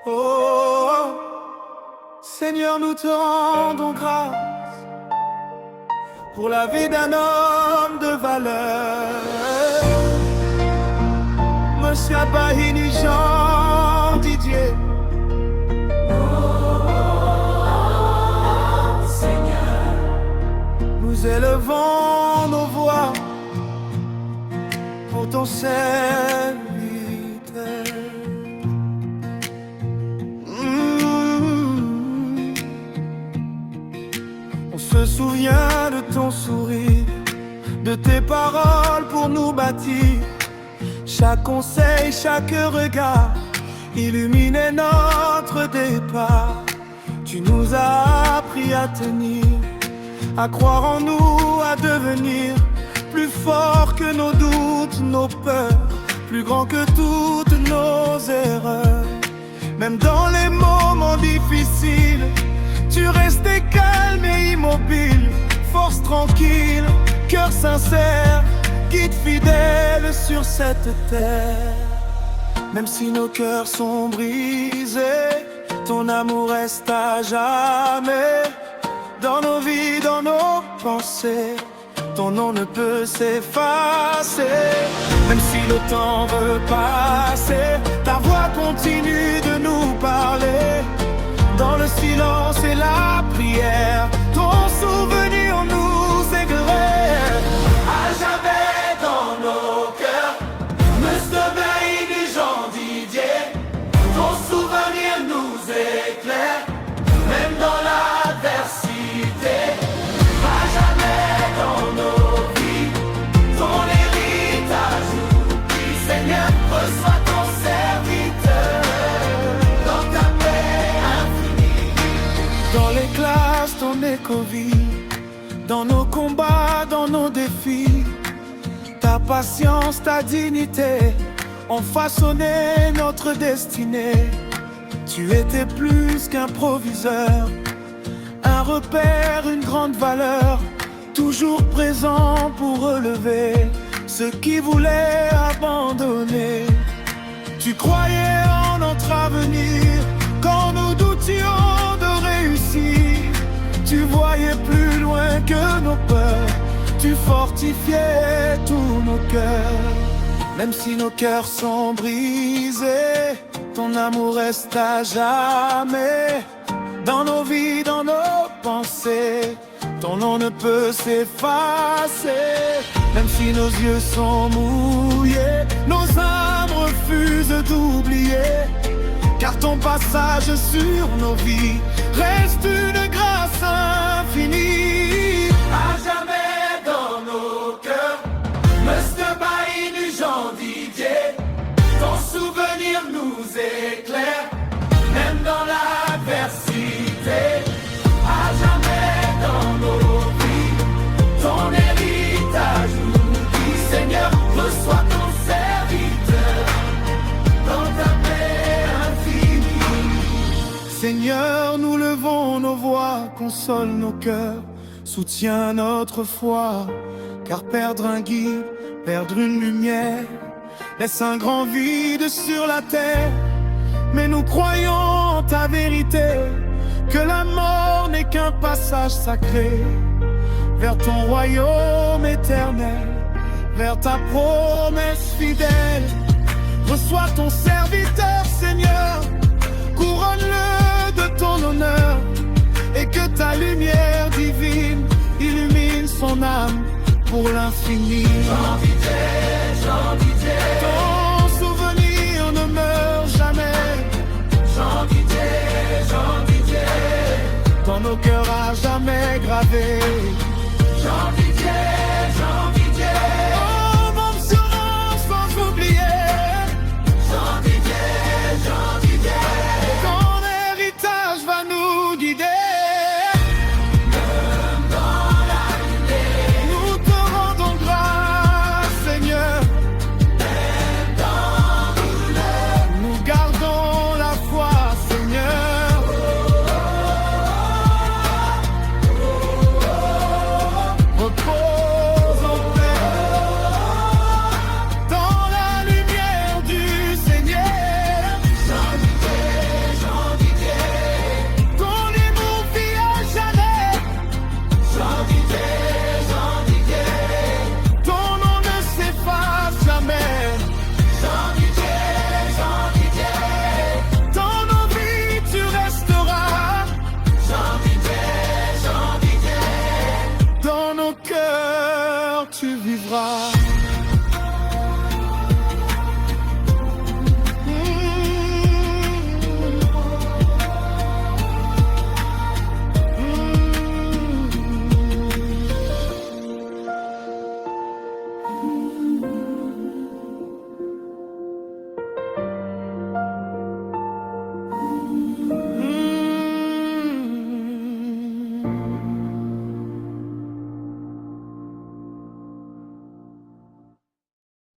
Oh, Seigneur, nous te rendons grâce pour la vie d'un homme de valeur. Monsieur Abahini Jean Didier. Oh, Seigneur, nous élevons nos voix pour ton serviteur. On se souvient de ton sourire, de tes paroles pour nous bâtir. Chaque conseil, chaque regard illuminait notre départ. Tu nous as appris à tenir, à croire en nous, à devenir plus fort que nos doutes, nos peurs, plus grand que toutes nos erreurs. Même dans les moments difficiles, tu restais calme et immobile, force tranquille, cœur sincère, guide fidèle sur cette terre. Même si nos cœurs sont brisés, ton amour reste à jamais. Dans nos vies, dans nos pensées, ton nom ne peut s'effacer. Même si le temps veut passer, ta voix continue de nous parler. Dans le silence et la prière, ton souvenir nous éclaire. à jamais dans nos cœurs, Monsieur Abahini Jean Didier, ton souvenir nous éclaire, même dans l'adversité. À jamais dans nos vies, ton héritage oublie. Seigneur, reçois ton serviteur dans ta paix infinie. Dans les classes, ton écho vit, dans nos combats, dans nos défis. Ta patience, ta dignité ont façonné notre destinée. Tu étais plus qu'un proviseur, un repère, une grande valeur, toujours présent pour relever ceux qui voulaient abandonner. Tu croyais en notre avenir quand nous doutions de réussir. Tu voyais plus loin que nos peurs, tu fortifiais tous nos cœurs. Même si nos cœurs sont brisés, ton amour reste à jamais. Dans nos vies, dans nos pensées, ton nom ne peut s'effacer. Même si nos yeux sont mouillés, nos âmes refusent d'oublier. Car ton passage sur nos vies reste une grâce infinie. À jamais dans nos cœurs, Monsieur Abahini Jean Didier, ton souvenir nous éclaire, même dans l'adversité. À jamais dans nos vies, ton héritage nous dit. Seigneur, reçois ton serviteur dans ta paix infinie. Seigneur, nous levons nos voix, console nos cœurs, soutiens notre foi. Car perdre un guide, perdre une lumière, laisse un grand vide sur la terre. Mais nous croyons en ta vérité, que la mort n'est qu'un passage sacré vers ton royaume éternel, vers ta promesse fidèle. Reçois ton serviteur, Seigneur, couronne-le de ton honneur, et que ta lumière divine illumine son âme pour l'infini. Jean Didier, Jean Didier, Ton souvenir ne meurt jamais. Jean Didier, Jean Didier, Dans nos cœurs à jamais gravé.